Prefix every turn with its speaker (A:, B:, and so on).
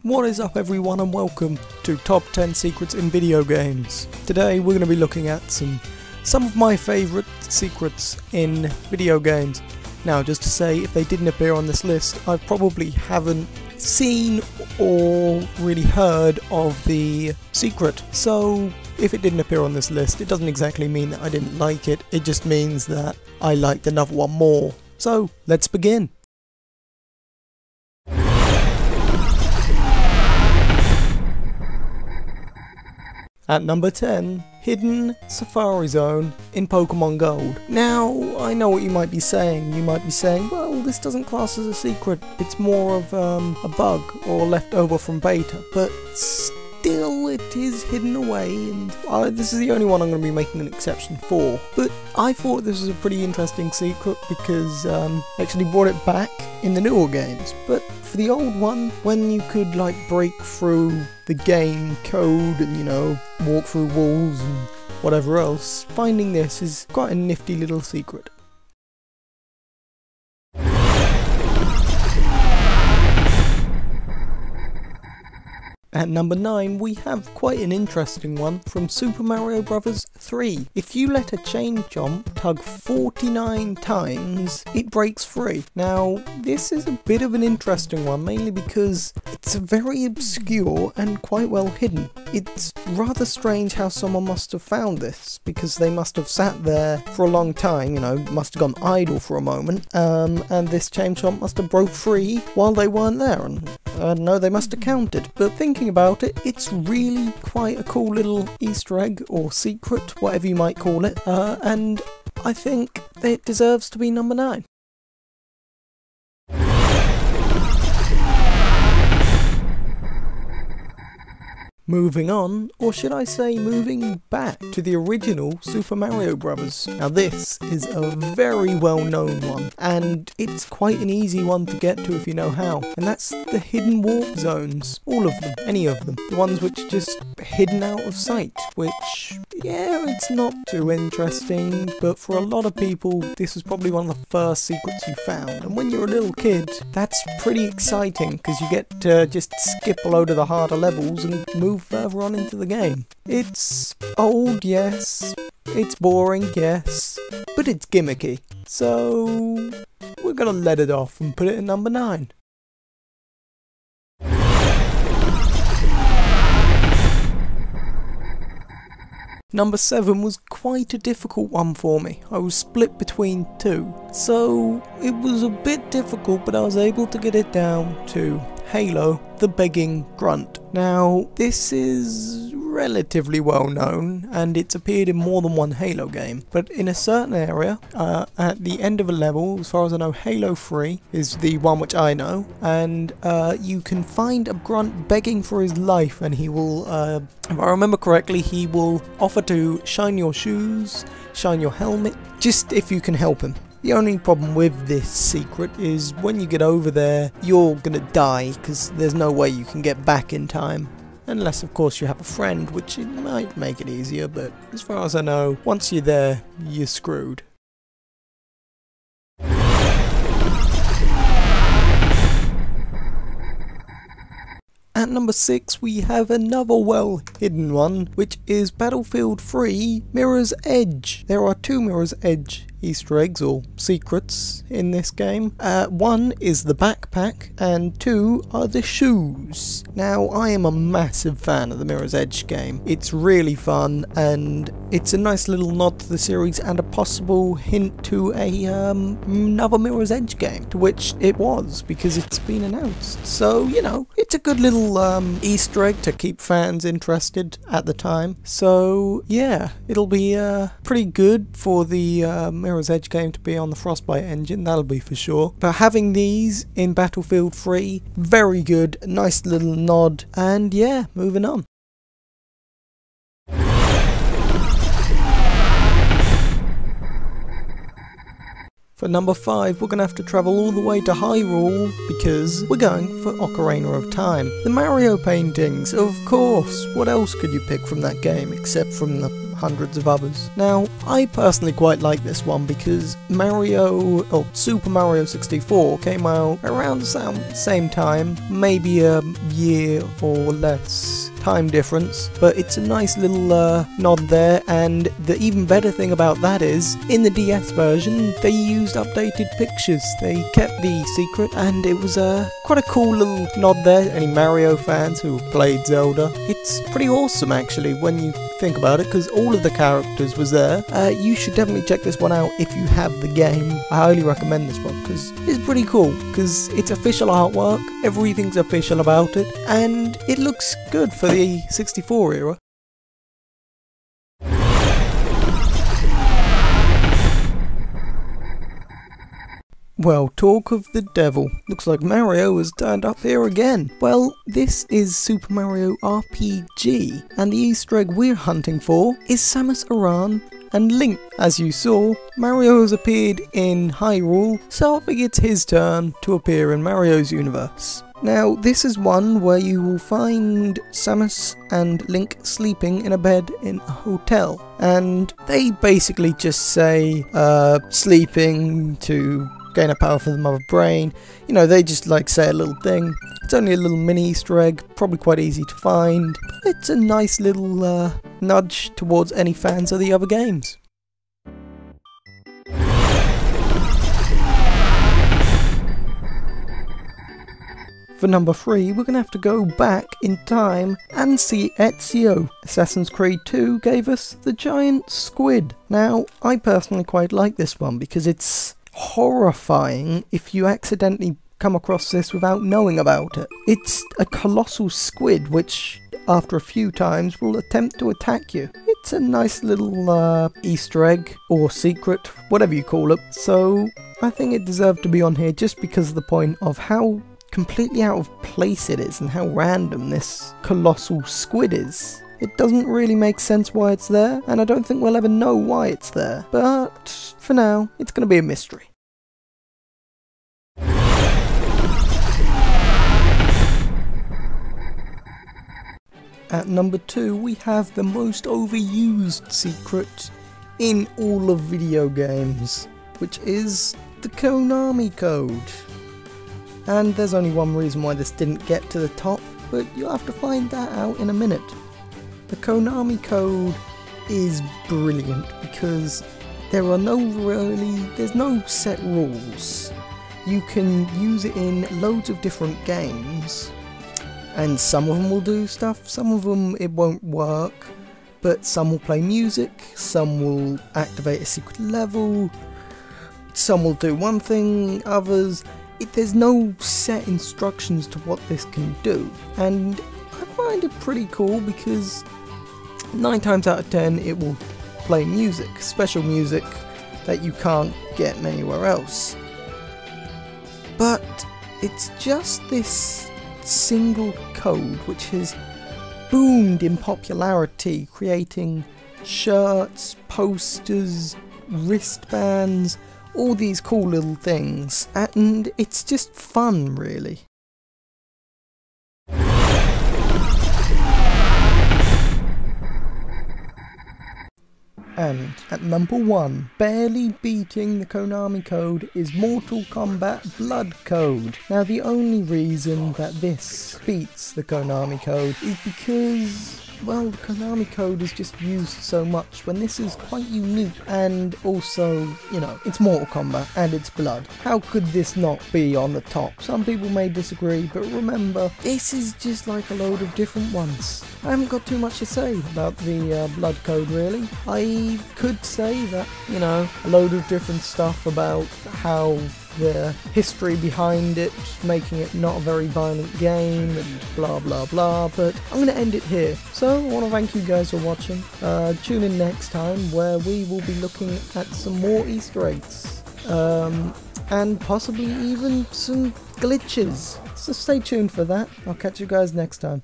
A: What is up everyone and welcome to Top 10 Secrets in Video Games. Today we're going to be looking at some of my favourite secrets in video games. Now just to say, if they didn't appear on this list, I probably haven't seen or really heard of the secret. So if it didn't appear on this list, it doesn't exactly mean that I didn't like it, it just means that I liked another one more. So let's begin. At number 10, Hidden Safari Zone in Pokemon Gold. Now, I know what you might be saying. You might be saying, well, this doesn't class as a secret. It's more of a bug or leftover from beta. But still, it is hidden away, and this is the only one I'm going to be making an exception for. But I thought this was a pretty interesting secret because I actually brought it back in the newer games. But for the old one, when you could like break through the game code and, you know, walk through walls and whatever else, finding this is quite a nifty little secret. At number 9, we have quite an interesting one from Super Mario Bros. 3. If you let a chain chomp tug 49 times, it breaks free. Now, this is a bit of an interesting one, mainly because it's very obscure and quite well hidden. It's rather strange how someone must have found this, because they must have sat there for a long time, you know, must have gone idle for a moment, and this chain chomp must have broke free while they weren't there, and I don't know, they must have counted. But thinking about it, it's really quite a cool little Easter egg or secret, whatever you might call it, and I think it deserves to be number 9. Moving on, or should I say moving back to the original Super Mario Bros. Now this is a very well known one, and it's quite an easy one to get to if you know how, and that's the hidden warp zones. All of them, any of them. The ones which are just hidden out of sight, which, yeah, it's not too interesting, but for a lot of people this was probably one of the first secrets you found, and when you're a little kid that's pretty exciting because you get to just skip a load of the harder levels and move further on into the game. It's old, yes, it's boring, yes, but it's gimmicky, so we're gonna let it off and put it at number 9. Number 7 was quite a difficult one for me. I was split between two, so it was a bit difficult, but I was able to get it down to Halo, the Begging Grunt. Now, this is relatively well known, and it's appeared in more than one Halo game, but in a certain area, at the end of a level, as far as I know, Halo 3 is the one which I know, and you can find a grunt begging for his life, and he will, if I remember correctly, he will offer to shine your shoes, shine your helmet, just if you can help him. The only problem with this secret is when you get over there, you're gonna die, because there's no way you can get back in time. Unless, of course, you have a friend, which it might make it easier, but as far as I know, once you're there, you're screwed. At number 6, we have another well-hidden one, which is Battlefield 3 Mirror's Edge. There are 2 Mirror's Edge Easter eggs or secrets in this game. 1 is the backpack, and 2 are the shoes. Now, I am a massive fan of the Mirror's Edge game. It's really fun, and it's a nice little nod to the series and a possible hint to another Mirror's Edge game, to which it was, because it's been announced. So, you know, it's a good little Easter egg to keep fans interested at the time. So, yeah, it'll be pretty good for the Mirror's Edge game to be on the Frostbite engine, that'll be for sure. But having these in Battlefield 3, very good, nice little nod, and yeah, moving on. For number 5, we're going to have to travel all the way to Hyrule because we're going for Ocarina of Time. The Mario paintings, of course. What else could you pick from that game except from the hundreds of others. Now, I personally quite like this one because Super Mario 64 came out around the same time, maybe a year or less time difference, but it's a nice little nod there. And the even better thing about that is, in the DS version, they used updated pictures. They kept the secret, and it was quite a cool little nod there. Any Mario fans who played Zelda, it's pretty awesome actually when you think about it, because all of the characters was there. You should definitely check this one out if you have the game. I highly recommend this one because it's pretty cool, because it's official artwork, everything's official about it, and it looks good for the 64 era. Well, talk of the devil. Looks like Mario has turned up here again. Well, this is Super Mario RPG, and the Easter egg we're hunting for is Samus Aran and Link. As you saw, Mario has appeared in Hyrule, so I think it's his turn to appear in Mario's universe. Now, this is one where you will find Samus and Link sleeping in a bed in a hotel, and they basically just say, sleeping to gain a power for the mother brain. You know, they just like say a little thing. It's only a little mini Easter egg, probably quite easy to find, but it's a nice little nudge towards any fans of the other games. For number 3, we're going to have to go back in time and see Ezio. Assassin's Creed 2 gave us the giant squid. Now, I personally quite like this one because it's horrifying if you accidentally come across this without knowing about it. It's a colossal squid which, after a few times, will attempt to attack you. It's a nice little Easter egg, or secret, whatever you call it. So, I think it deserved to be on here just because of the point of how completely out of place it is and how random this colossal squid is. It doesn't really make sense why it's there, and I don't think we'll ever know why it's there, but for now, it's going to be a mystery. At number 2, we have the most overused secret in all of video games, which is the Konami Code. And there's only one reason why this didn't get to the top, but you'll have to find that out in a minute. The Konami Code is brilliant because there's no set rules. You can use it in loads of different games, and some of them will do stuff, some of them it won't work, but some will play music, some will activate a secret level, some will do one thing, others. There's no set instructions to what this can do, and I find it pretty cool because 9 times out of 10 it will play music, special music that you can't get anywhere else. But it's just this single code which has boomed in popularity, creating shirts, posters, wristbands, all these cool little things, and it's just fun, really. And at number 1, barely beating the Konami Code, is Mortal Kombat Blood Code. Now, the only reason that this beats the Konami Code is because, well, the Konami Code is just used so much when this is quite unique, and also, you know, it's Mortal Kombat and it's blood. How could this not be on the top? Some people may disagree, but remember, this is just like a load of different ones. I haven't got too much to say about the Blood Code, really. I could say that, you know, a load of different stuff about how the history behind it, making it not a very violent game, and blah blah blah, but I'm going to end it here. So I want to thank you guys for watching. Tune in next time where we will be looking at some more Easter eggs, and possibly even some glitches. So stay tuned for that. I'll catch you guys next time.